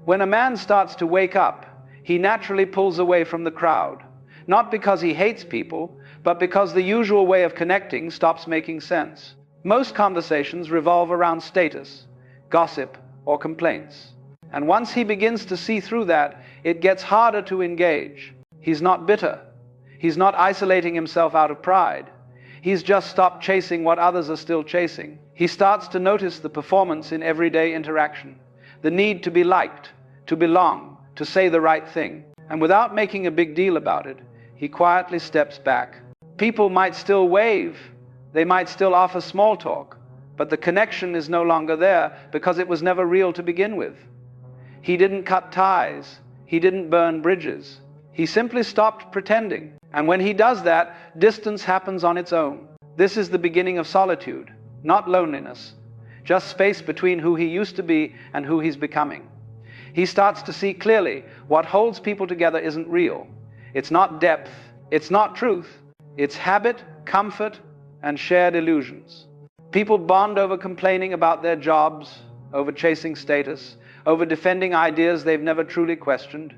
When a man starts to wake up, he naturally pulls away from the crowd, not because he hates people, but because the usual way of connecting stops making sense. Most conversations revolve around status, gossip, or complaints. And once he begins to see through that, it gets harder to engage. He's not bitter. He's not isolating himself out of pride. He's just stopped chasing what others are still chasing. He starts to notice the performance in everyday interaction, the need to be liked, to belong, to say the right thing. And without making a big deal about it, he quietly steps back. People might still wave, they might still offer small talk, but the connection is no longer there because it was never real to begin with. He didn't cut ties, he didn't burn bridges. He simply stopped pretending. And when he does that, distance happens on its own. This is the beginning of solitude, not loneliness, just space between who he used to be and who he's becoming. He starts to see clearly what holds people together isn't real. It's not depth, it's not truth. It's habit, comfort, and shared illusions. People bond over complaining about their jobs, over chasing status, over defending ideas they've never truly questioned.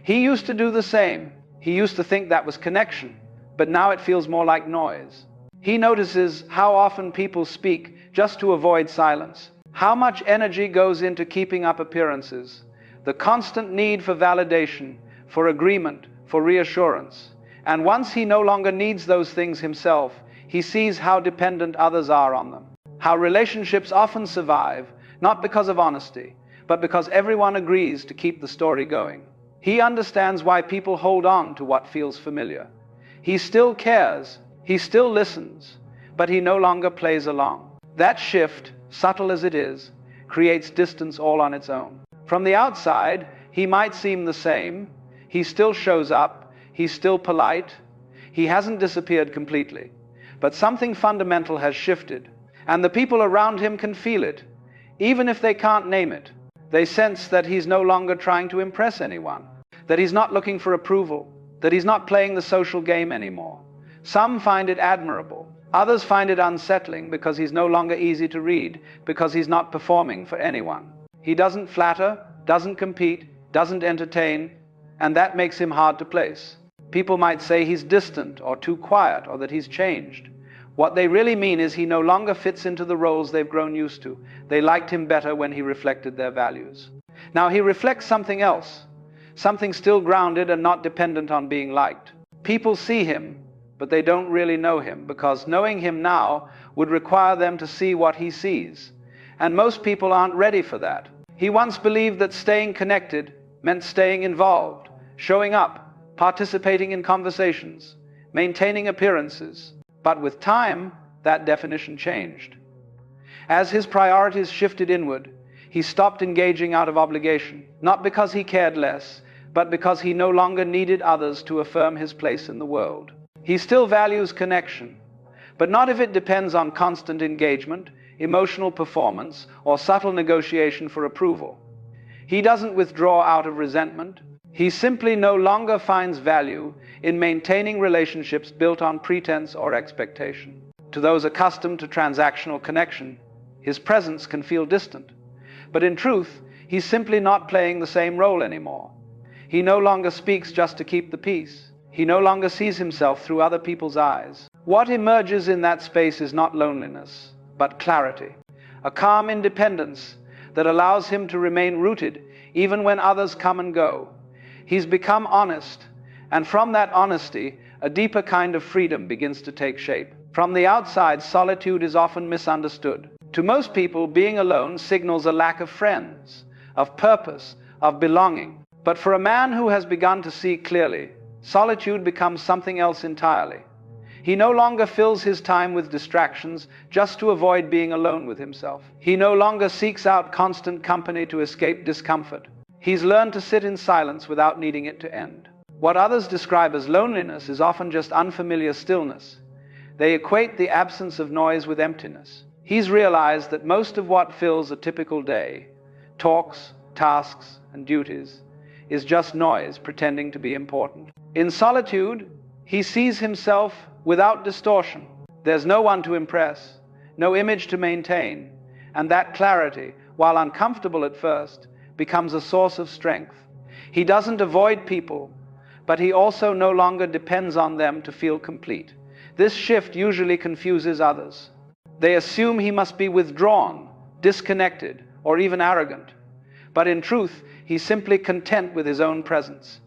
He used to do the same. He used to think that was connection, but now it feels more like noise. He notices how often people speak just to avoid silence, how much energy goes into keeping up appearances, the constant need for validation, for agreement, for reassurance. And once he no longer needs those things himself, he sees how dependent others are on them, how relationships often survive, not because of honesty, but because everyone agrees to keep the story going. He understands why people hold on to what feels familiar. He still cares, he still listens, but he no longer plays along. That shift, subtle as it is, creates distance all on its own. From the outside, he might seem the same. He still shows up, he's still polite, he hasn't disappeared completely. But something fundamental has shifted, and the people around him can feel it, even if they can't name it. They sense that he's no longer trying to impress anyone, that he's not looking for approval, that he's not playing the social game anymore. Some find it admirable. Others find it unsettling because he's no longer easy to read, because he's not performing for anyone. He doesn't flatter, doesn't compete, doesn't entertain, and that makes him hard to place. People might say he's distant or too quiet or that he's changed. What they really mean is he no longer fits into the roles they've grown used to. They liked him better when he reflected their values. Now he reflects something else, something still grounded and not dependent on being liked. People see him, but they don't really know him, because knowing him now would require them to see what he sees. And most people aren't ready for that. He once believed that staying connected meant staying involved, showing up, participating in conversations, maintaining appearances. But with time, that definition changed. As his priorities shifted inward, he stopped engaging out of obligation, not because he cared less, but because he no longer needed others to affirm his place in the world. He still values connection, but not if it depends on constant engagement, emotional performance, or subtle negotiation for approval. He doesn't withdraw out of resentment. He simply no longer finds value in maintaining relationships built on pretense or expectation. To those accustomed to transactional connection, his presence can feel distant. But in truth, he's simply not playing the same role anymore. He no longer speaks just to keep the peace. He no longer sees himself through other people's eyes. What emerges in that space is not loneliness, but clarity, a calm independence that allows him to remain rooted even when others come and go. He's become honest, and from that honesty, a deeper kind of freedom begins to take shape. From the outside, solitude is often misunderstood. To most people, being alone signals a lack of friends, of purpose, of belonging. But for a man who has begun to see clearly, solitude becomes something else entirely. He no longer fills his time with distractions just to avoid being alone with himself. He no longer seeks out constant company to escape discomfort. He's learned to sit in silence without needing it to end. What others describe as loneliness is often just unfamiliar stillness. They equate the absence of noise with emptiness. He's realized that most of what fills a typical day, talks, tasks, and duties, is just noise pretending to be important. In solitude, he sees himself without distortion. There's no one to impress, no image to maintain, and that clarity, while uncomfortable at first, becomes a source of strength. He doesn't avoid people, but he also no longer depends on them to feel complete. This shift usually confuses others. They assume he must be withdrawn, disconnected, or even arrogant. But in truth, he's simply content with his own presence.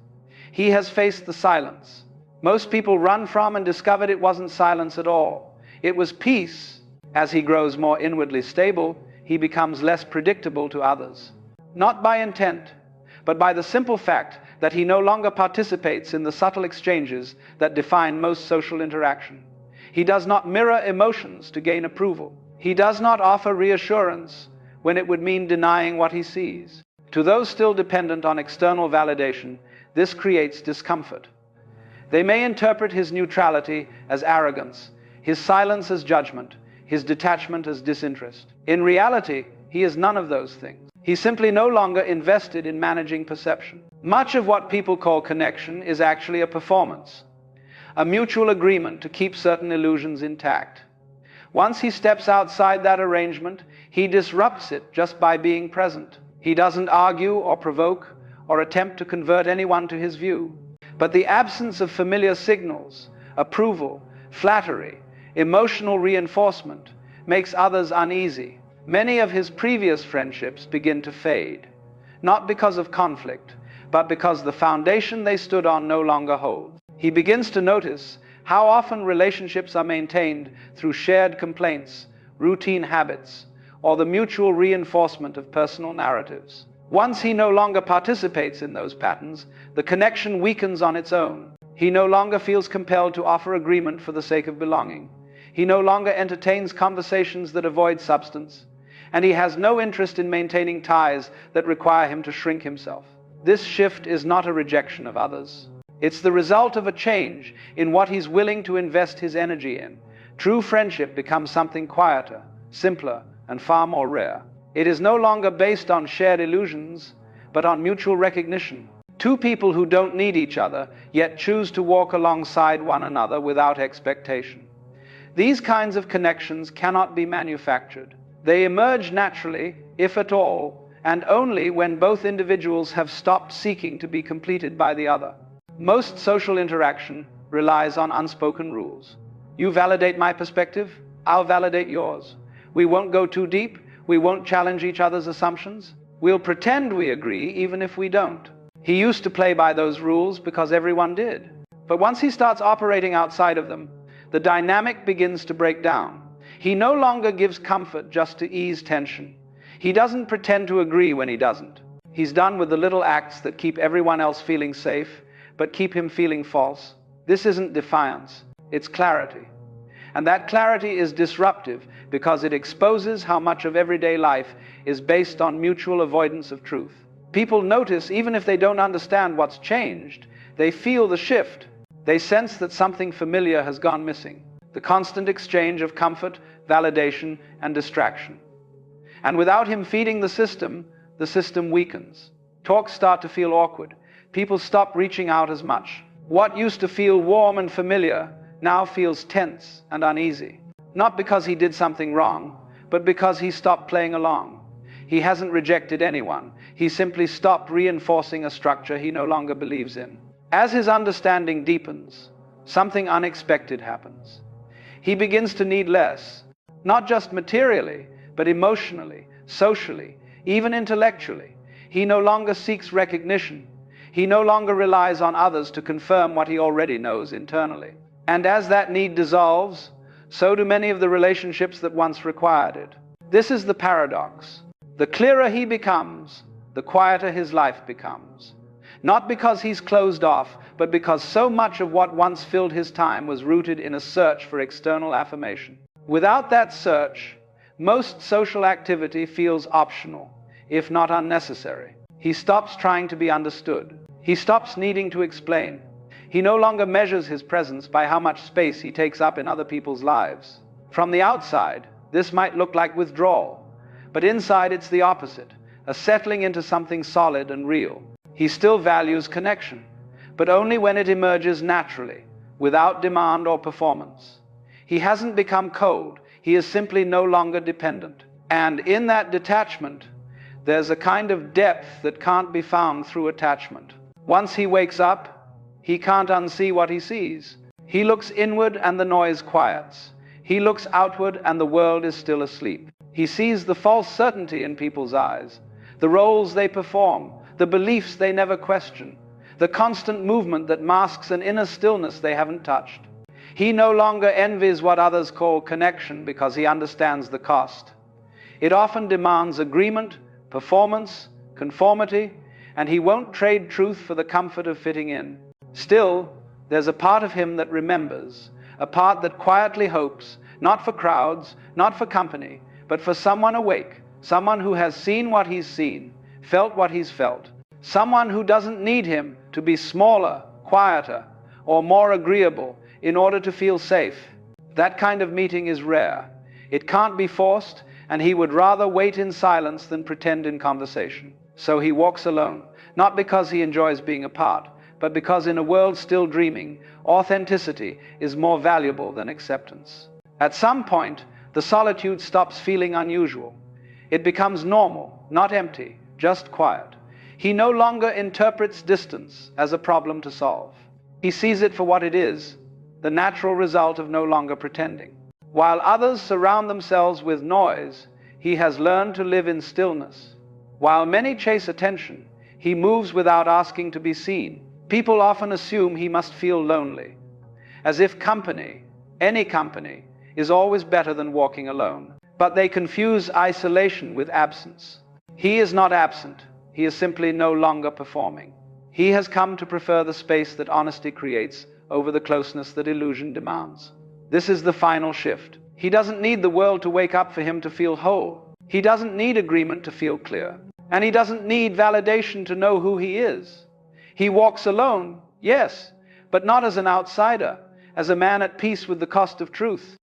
He has faced the silence. Most people run from and discovered it wasn't silence at all. It was peace. As he grows more inwardly stable, he becomes less predictable to others. Not by intent, but by the simple fact that he no longer participates in the subtle exchanges that define most social interaction. He does not mirror emotions to gain approval. He does not offer reassurance when it would mean denying what he sees. To those still dependent on external validation, this creates discomfort. They may interpret his neutrality as arrogance, his silence as judgment, his detachment as disinterest. In reality, he is none of those things. He's simply no longer invested in managing perception. Much of what people call connection is actually a performance, a mutual agreement to keep certain illusions intact. Once he steps outside that arrangement, he disrupts it just by being present. He doesn't argue or provoke or attempt to convert anyone to his view. But the absence of familiar signals, approval, flattery, emotional reinforcement makes others uneasy. Many of his previous friendships begin to fade, not because of conflict, but because the foundation they stood on no longer holds. He begins to notice how often relationships are maintained through shared complaints, routine habits, or the mutual reinforcement of personal narratives. Once he no longer participates in those patterns, the connection weakens on its own. He no longer feels compelled to offer agreement for the sake of belonging. He no longer entertains conversations that avoid substance, and he has no interest in maintaining ties that require him to shrink himself. This shift is not a rejection of others. It's the result of a change in what he's willing to invest his energy in. True friendship becomes something quieter, simpler, and far more rare. It is no longer based on shared illusions, but on mutual recognition. Two people who don't need each other, yet choose to walk alongside one another without expectation. These kinds of connections cannot be manufactured. They emerge naturally, if at all, and only when both individuals have stopped seeking to be completed by the other. Most social interaction relies on unspoken rules. You validate my perspective, I'll validate yours. We won't go too deep, we won't challenge each other's assumptions. We'll pretend we agree even if we don't. He used to play by those rules because everyone did. But once he starts operating outside of them, the dynamic begins to break down. He no longer gives comfort just to ease tension. He doesn't pretend to agree when he doesn't. He's done with the little acts that keep everyone else feeling safe, but keep him feeling false. This isn't defiance, it's clarity. And that clarity is disruptive because it exposes how much of everyday life is based on mutual avoidance of truth. People notice even if they don't understand what's changed, they feel the shift. They sense that something familiar has gone missing. The constant exchange of comfort, validation, and distraction. And without him feeding the system weakens. Talks start to feel awkward. People stop reaching out as much. What used to feel warm and familiar now feels tense and uneasy. Not because he did something wrong, but because he stopped playing along. He hasn't rejected anyone. He simply stopped reinforcing a structure he no longer believes in. As his understanding deepens, something unexpected happens. He begins to need less, not just materially, but emotionally, socially, even intellectually. He no longer seeks recognition. He no longer relies on others to confirm what he already knows internally. And as that need dissolves, so do many of the relationships that once required it. This is the paradox. The clearer he becomes, the quieter his life becomes. Not because he's closed off, but because so much of what once filled his time was rooted in a search for external affirmation. Without that search, most social activity feels optional, if not unnecessary. He stops trying to be understood. He stops needing to explain. He no longer measures his presence by how much space he takes up in other people's lives. From the outside, this might look like withdrawal, but inside it's the opposite, a settling into something solid and real. He still values connection, but only when it emerges naturally, without demand or performance. He hasn't become cold, he is simply no longer dependent. And in that detachment, There's a kind of depth that can't be found through attachment. Once he wakes up, he can't unsee what he sees. He looks inward and the noise quiets. He looks outward and the world is still asleep. He sees the false certainty in people's eyes, the roles they perform, the beliefs they never question, the constant movement that masks an inner stillness they haven't touched. He no longer envies what others call connection because he understands the cost. It often demands agreement, performance, conformity, and he won't trade truth for the comfort of fitting in. Still, there's a part of him that remembers, a part that quietly hopes, not for crowds, not for company, but for someone awake, someone who has seen what he's seen, felt what he's felt, someone who doesn't need him to be smaller, quieter, or more agreeable in order to feel safe. That kind of meeting is rare. It can't be forced, and he would rather wait in silence than pretend in conversation. So he walks alone, not because he enjoys being apart, but because in a world still dreaming, authenticity is more valuable than acceptance. At some point, the solitude stops feeling unusual. It becomes normal, not empty, just quiet. He no longer interprets distance as a problem to solve. He sees it for what it is, the natural result of no longer pretending. While others surround themselves with noise, he has learned to live in stillness. While many chase attention, he moves without asking to be seen. People often assume he must feel lonely, as if company, any company, is always better than walking alone. But they confuse isolation with absence. He is not absent, he is simply no longer performing. He has come to prefer the space that honesty creates over the closeness that illusion demands. This is the final shift. He doesn't need the world to wake up for him to feel whole. He doesn't need agreement to feel clear. And he doesn't need validation to know who he is. He walks alone, yes, but not as an outsider, as a man at peace with the cost of truth.